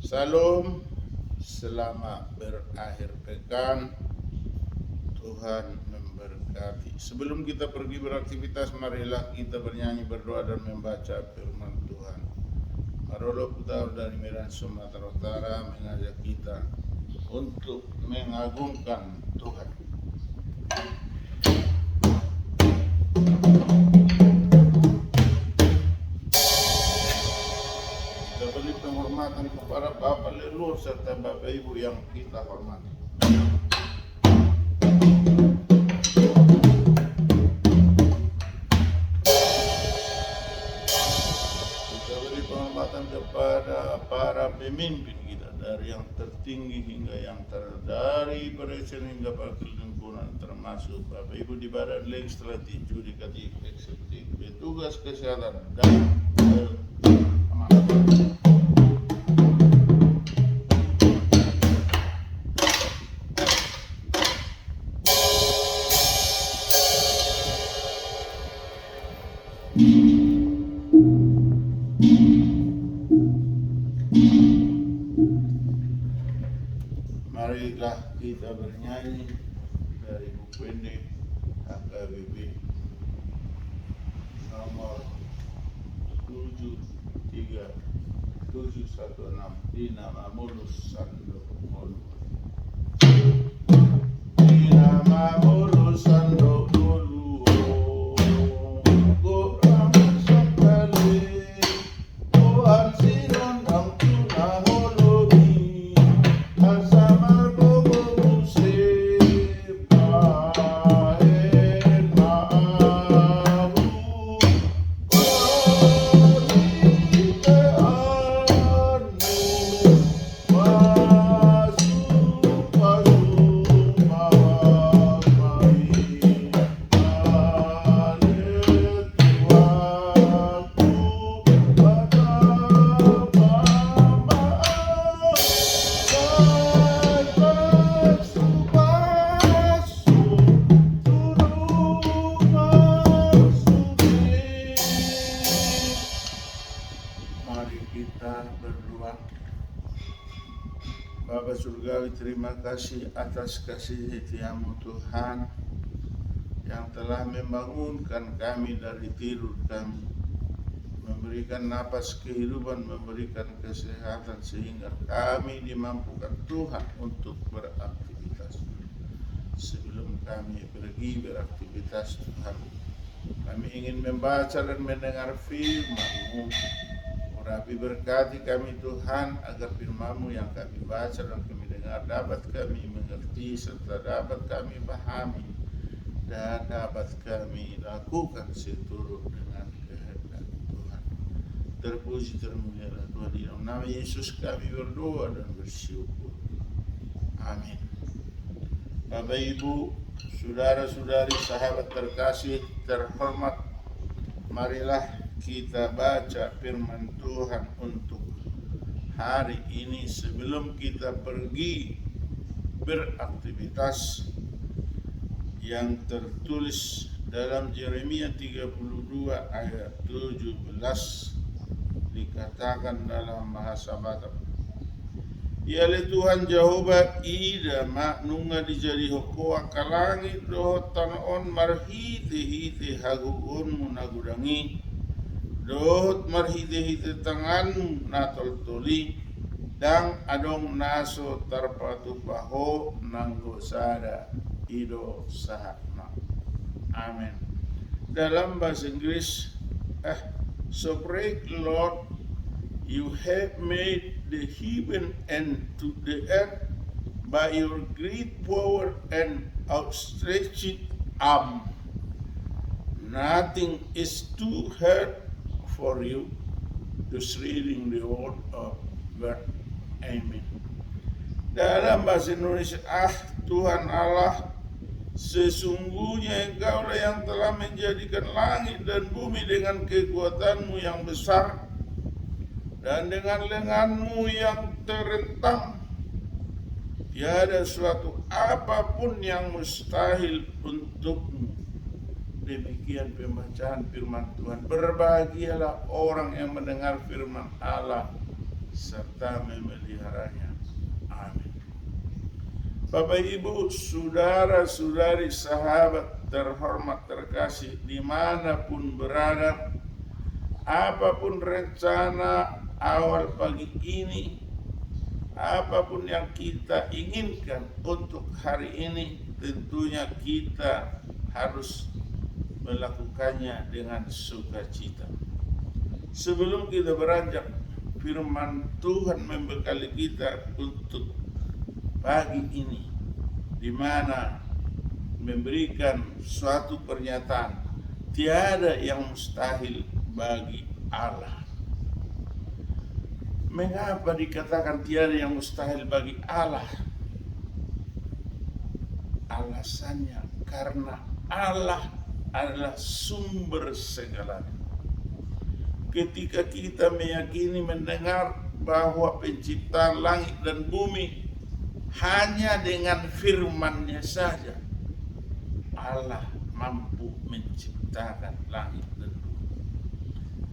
Salam, selamat berakhir pekan. Tuhan memberkati. Sebelum kita pergi beraktivitas, marilah kita bernyanyi, berdoa, dan membaca firman Tuhan. Marolo Putar dari Medan, Sumatera Utara mengajak kita untuk mengagungkan Tuhan. Kita beri penghormatan kepada Bapak leluhur serta Bapak Ibu yang kita hormati. Kita beri penghormatan kepada para pemimpin kita, dari yang tertinggi hingga yang dari presiden hingga wakil lingkungan, termasuk Bapak Ibu di Badan Legislatif, Yudikatif, Eksekutif, petugas kesehatan dan keamanan. Marilah kita bernyanyi dari buku pendek HKBP nomor 73716 di nama Mulus Sando Mulu. Di nama Mulus Sando Mulu, Goram Sakale, Tuhan Sinondang Tuna Holomi, Asamar Bobo Musib, Ahen Ma'ahu, Korite Anu, Masuk Pasung Mawamai, Ale Tuaku, Mari kita berdoa. Bapa Surgawi, terima kasih atas kasih setiamu Tuhan, yang telah membangunkan kami dari tidur kami, memberikan napas kehidupan, memberikan kesehatan, sehingga kami dimampukan Tuhan untuk beraktivitas. Sebelum kami pergi beraktivitas Tuhan, kami ingin membaca dan mendengar firman-Mu. Urapi berkati kami Tuhan, agar firman-Mu yang kami baca dan kami dengar dapat kami mengerti, serta dapat kami pahami, dan dapat kami lakukan seturut dengan kehendak Tuhan. Terpuji termulialah Tuhan, di dalam nama Yesus kami berdoa dan bersyukur. Amin. Bapak Ibu, saudara-saudari, sahabat terkasih, terhormat, marilah kita baca firman Tuhan untuk hari ini sebelum kita pergi beraktivitas, yang tertulis dalam Yeremia 32 ayat 17. Dikatakan dalam bahasa Batak, Iale Tuhan Jehovah ida maknunga dijadi hokoa kalangit dohot tanaon marhite-hite haguun munagudangi, dohot marhite-hite tanganmu natol-toli, dang adong naso tarpatu paho nanggosada ido sahakna. Amin. Dalam bahasa Inggris, so great Lord, you have made the heaven and to the earth by your great power and outstretched arm. Nothing is too hard for you. Just reading the word of God. Amen. Dalam bahasa Indonesia, Tuhan Allah, sesungguhnya Engkaulah yang telah menjadikan langit dan bumi dengan kekuatan-Mu yang besar, dan dengan lengan-Mu yang terentang. Tiada suatu apapun yang mustahil untuk-Mu. Demikian pembacaan firman Tuhan. Berbahagialah orang yang mendengar firman Allah serta memeliharanya. Amin. Bapak Ibu, saudara-saudari, sahabat terhormat terkasih dimanapun berada, apapun rencana awal pagi ini, apapun yang kita inginkan untuk hari ini, tentunya kita harus melakukannya dengan sukacita. Sebelum kita beranjak, firman Tuhan membekali kita untuk pagi ini, di mana memberikan suatu pernyataan, tiada yang mustahil bagi Allah. Mengapa dikatakan tiada yang mustahil bagi Allah? Alasannya karena Allah adalah sumber segalanya. Ketika kita meyakini mendengar bahwa penciptaan langit dan bumi hanya dengan firman-Nya saja Allah mampu menciptakan langit dan bumi.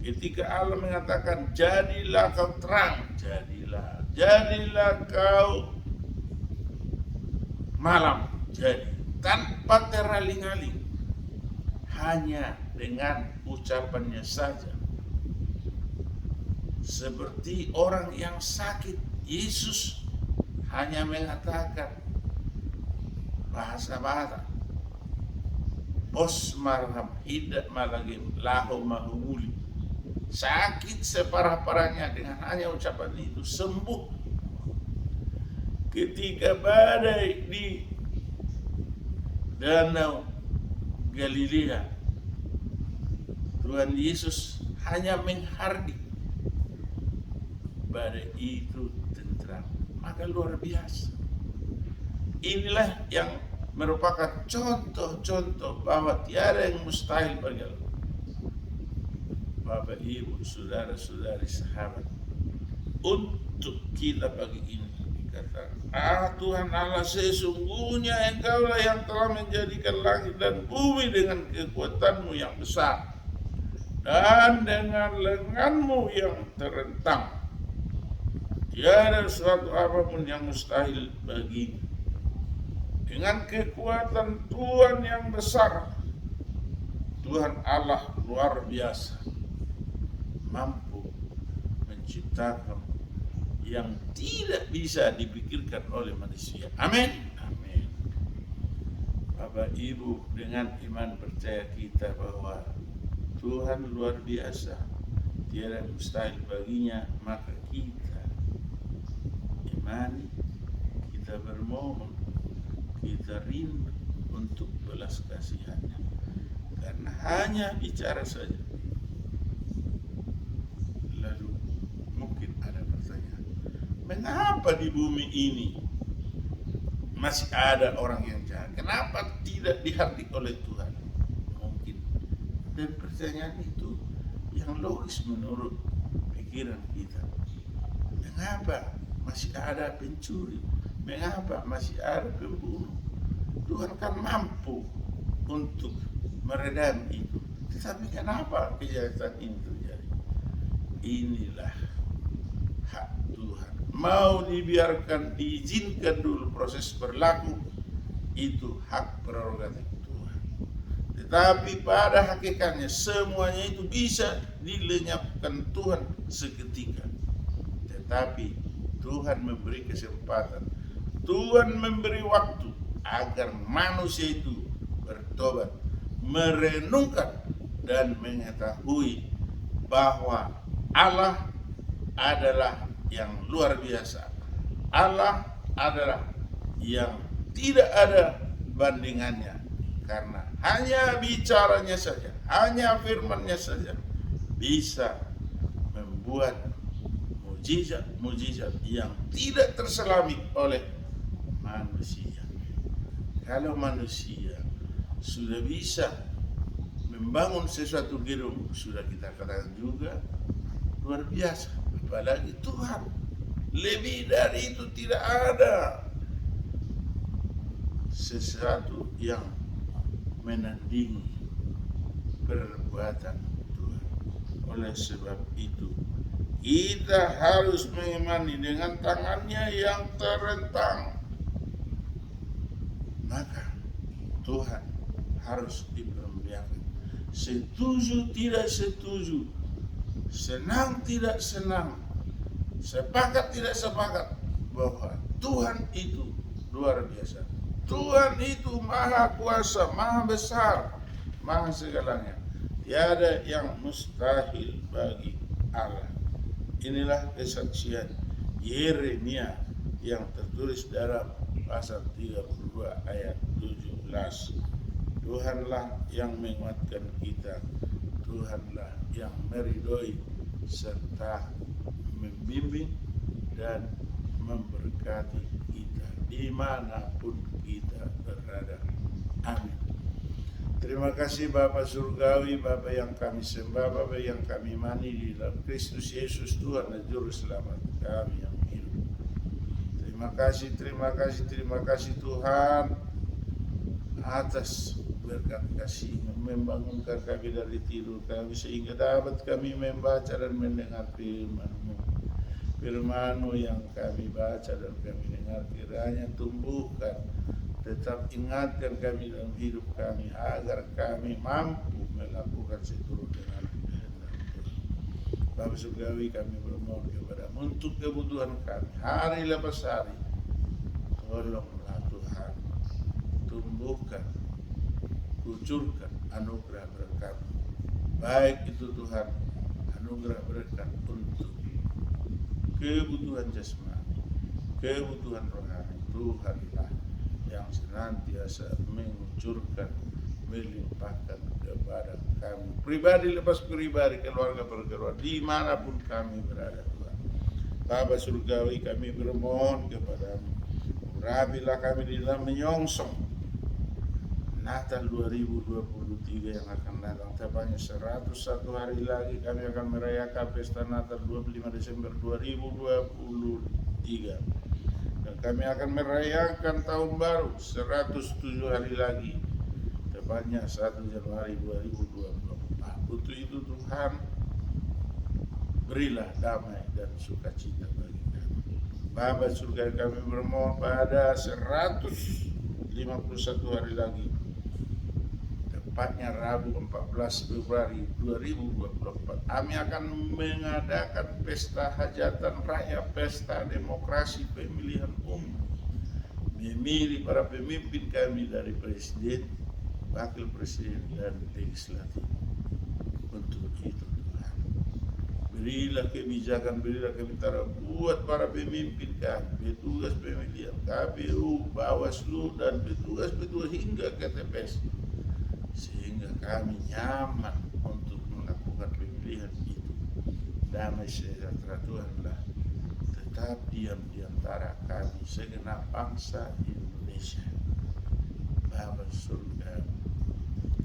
Ketika Allah mengatakan jadilah kau terang, jadilah kau malam, jadi tanpa teraling-aling, hanya dengan ucapannya saja. Seperti orang yang sakit, Yesus hanya mengatakan bahasa-bahasa Bos marham hidak malagim lahu mahumuli. Sakit separah-parahnya, dengan hanya ucapan itu sembuh. Ketika badai di Danau Galilea, Tuhan Yesus hanya menghardik, badai itu tentram. Maka luar biasa. Inilah yang merupakan contoh-contoh bahwa tiada yang mustahil bagi Allah. Bapak, Ibu, saudara-saudari, sahabat, untuk kita pagi ini dikatakan, Tuhan Allah, sesungguhnya Engkaulah yang telah menjadikan langit dan bumi dengan kekuatan-Mu yang besar dan dengan lengan-Mu yang terentang. Tiada suatu apapun yang mustahil bagi. Dengan kekuatan Tuhan yang besar, Tuhan Allah luar biasa, mampu menciptakan yang tidak bisa dipikirkan oleh manusia. Amin. Amin. Bapak Ibu, dengan iman percaya kita bahwa Tuhan luar biasa, tiada mustahil baginya, maka kita imani, kita bermohon, kita rindu untuk belas kasihannya. Karena hanya bicara saja, lalu mungkin ada pertanyaan, mengapa di bumi ini masih ada orang yang jahat? Kenapa tidak dihardik oleh Tuhan? Mungkin. Dan pertanyaan itu yang logis menurut pikiran kita. Mengapa masih ada pencuri? Mengapa masih ada pembunuh? Tuhan kan mampu untuk meredam itu. Tetapi kenapa kejahatan ini terjadi? Inilah hak Tuhan. Mau dibiarkan, diizinkan dulu proses berlaku, itu hak prerogatif Tuhan. Tetapi pada hakikatnya semuanya itu bisa dilenyapkan Tuhan seketika. Tetapi Tuhan memberi kesempatan, Tuhan memberi waktu agar manusia itu bertobat, merenungkan dan mengetahui bahwa Allah adalah yang luar biasa. Allah adalah yang tidak ada bandingannya, karena hanya bicaranya saja, hanya firman-Nya saja bisa membuat mujizat yang tidak terselami oleh manusia. Kalau manusia sudah bisa membangun sesuatu gedung, sudah kita katakan juga luar biasa. Apalagi Tuhan, lebih dari itu tidak ada sesuatu yang menandingi perbuatan Tuhan. Oleh sebab itu kita harus mengimani dengan tangannya yang terentang, maka Tuhan harus dipermuliakan. Setuju tidak setuju, senang tidak senang, sepakat tidak sepakat, bahwa Tuhan itu luar biasa. Tuhan itu maha kuasa, maha besar, maha segalanya. Tiada yang mustahil bagi Allah. Inilah kesaksian Yeremia yang tertulis dalam pasal 32 ayat 17. Tuhanlah yang menguatkan kita, Tuhanlah yang meridhoi serta membimbing dan memberkati kita dimanapun kita berada. Amin. Terima kasih Bapa Surgawi, Bapa yang kami sembah, Bapa yang kami imani di dalam Kristus Yesus Tuhan dan Juru Selamat kami yang hidup. Terima kasih Tuhan atas berkat kasih membangunkan kami dari tidur kami sehingga dapat kami membaca dan mendengar firman-Mu. Firman-Mu yang kami baca dan kami dengar kiranya tumbuhkan, tetap ingatkan kami dalam hidup kami agar kami mampu melakukan seturut dengan kehendak Tuhan. Bapa Surgawi, kami bermohon kepada-Mu untuk kebutuhan kami hari lepas hari. Tolonglah Tuhan, tumbuhkan, kucurkan anugerah berkat, baik itu Tuhan anugerah berkat untuk kebutuhan jasmani, kebutuhan rohani. Tuhanlah yang senantiasa mengucurkan, melimpahkan kepada kami pribadi lepas pribadi, keluarga per keluarga, dimanapun kami berada Tuhan. Bapa Surgawi, kami bermohon kepada-Mu, urapilah kami di dalam menyongsong Natal 2023 yang akan datang. Tepatnya 101 hari lagi kami akan merayakan pesta Natal 25 Desember 2023. Dan kami akan merayakan tahun baru 107 hari lagi, tepatnya 1 Januari 2024. Untuk itu Tuhan, berilah damai dan sukacita bagi kami. Bapa Surga, kami bermohon pada 151 hari lagi, tepatnya Rabu 14 Februari 2024, kami akan mengadakan pesta hajatan raya, pesta demokrasi pemilihan umum, memilih para pemimpin kami dari presiden, wakil presiden, dan legislatif. Untuk itu Tuhan, berilah kebijakan, berilah kepintaran buat para pemimpin kami, petugas pemilihan, KPU, Bawaslu, dan petugas-petugas hingga ke TPS, sehingga kami nyaman untuk melakukan pemilihan itu. Damai sejahtera Tuhanlah tetap diam di antara kami segenap bangsa Indonesia. Bapa Surga,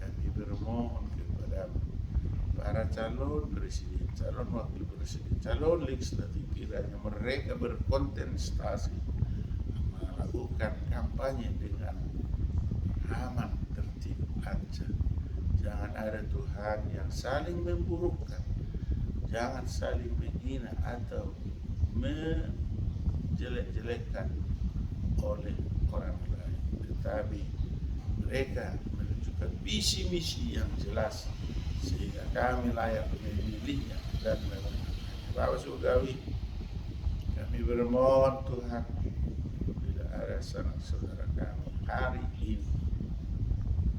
kami bermohon kepada para calon presiden, calon wakil presiden, calon legislatif, kiranya mereka berkontestasi melakukan kampanye dengan aman, tertib, lancar. Jangan ada Tuhan yang saling memburukkan, jangan saling menghina atau menjelek-jelekkan oleh orang lain, tetapi mereka menunjukkan visi misi yang jelas sehingga kami layak memilihnya dan memenangkannya. Bapak Surgawi, kami bermohon Tuhan, bila ada sanak saudara kami hari ini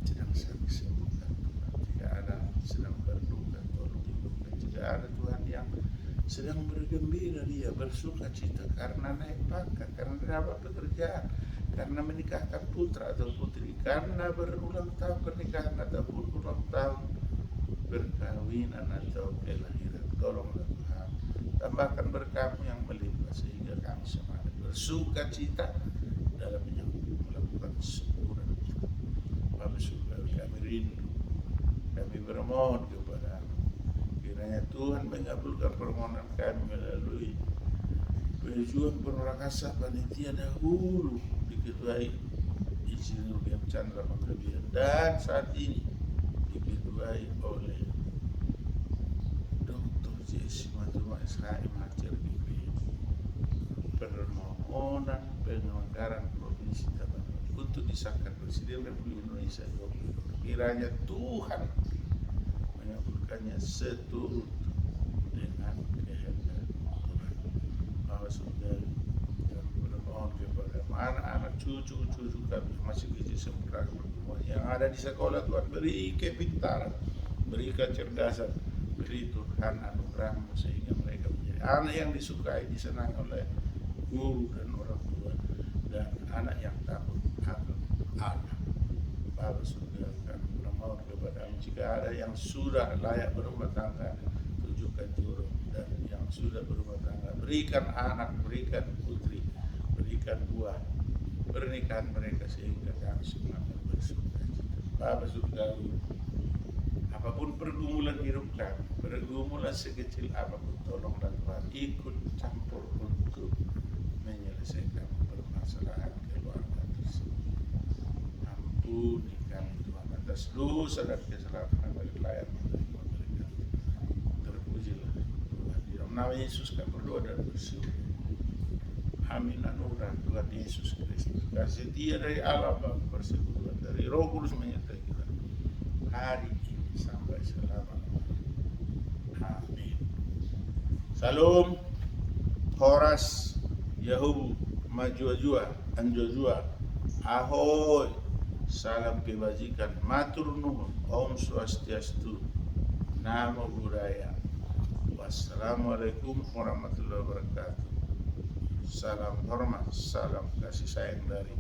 sedang sembuhkan Tuhan, jika ada sedang berduka tolong hidupkan, jika ada Tuhan yang sedang bergembira, dia bersuka cita karena naik pangkat, karena dapat pekerjaan, karena menikahkan putra atau putri, karena berulang tahun pernikahan ataupun ulang tahun perkawinan atau kelahiran. Tolonglah Tuhan, tambahkan berkah-Mu yang melimpah sehingga kami semangat bersuka cita dalam melakukan syukuran kita. Bapak Surga, kami rindu, kami bermohon kepada-Mu, kiranya Tuhan mengabulkan permohonan kami melalui pejuang Purwakarta panitia dahulu diketuai Insinyur Gem Chandra Manggabean, dan saat ini diketuai oleh Dr. Matuma Israel Hajar Gibi permohonan penganggaran Provinsi Tabanan untuk disahkan Presiden Republik Indonesia Joko Widodo. Kiranya Tuhan mengabulkannya seturut dengan kehendak Tuhan. Bahwa sudah bermohon kepada anak-anak cucu-cucu kami masih kecil semua yang ada di sekolah, Tuhan beri kepintaran, beri kecerdasan, beri Tuhan anugerah-Mu sehingga mereka menjadi anak yang disukai, disenangi oleh guru dan orang tua, dan anak yang takut akan Allah. Bapa surga, kami bermohon kepada-Mu jika ada yang sudah layak berumah tangga, tunjukkan jodoh, dan yang sudah berumah tangga berikan anak, berikan putri, berikan buah pernikahan mereka sehingga kami semua bersuka cita. Bapa surgawi, apapun pergumulan hidup kami, pergumulan sekecil apapun, tolonglah Tuhan ikut campur untuk menyelesaikan permasalahan keluarga tersebut. Ampuni kami Tuhan atas dosa dan kesalahan dari layar menerima mereka. Terpujilah Tuhan, di dalam nama Yesus kami berdoa dan bersyukur. Amin. Anugerah Tuhan Yesus Kristus, kasih setia dari Allah Bapa, persekutuan dari Roh Kudus menyertai kita hari ini sampai selama-lamanya. Amin. Salam, Horas, Yahubu, Majua-jua, Anjua-jua, Ahoy, salam kebajikan, matur nuhun, Om Swastiastu, Namo Buddhaya. Wassalamualaikum warahmatullahi wabarakatuh. Salam hormat, salam kasih sayang dari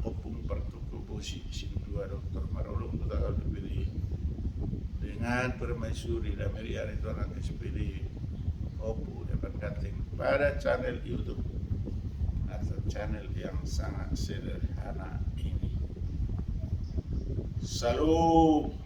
Opung Pertuku Bosi Sindua Dr. Marulung Kota Dipilih dengan Permaisuri Dameri Arituanan SPD Opu dapat kating pada channel YouTube atau channel yang sangat sederhana ini. Salam.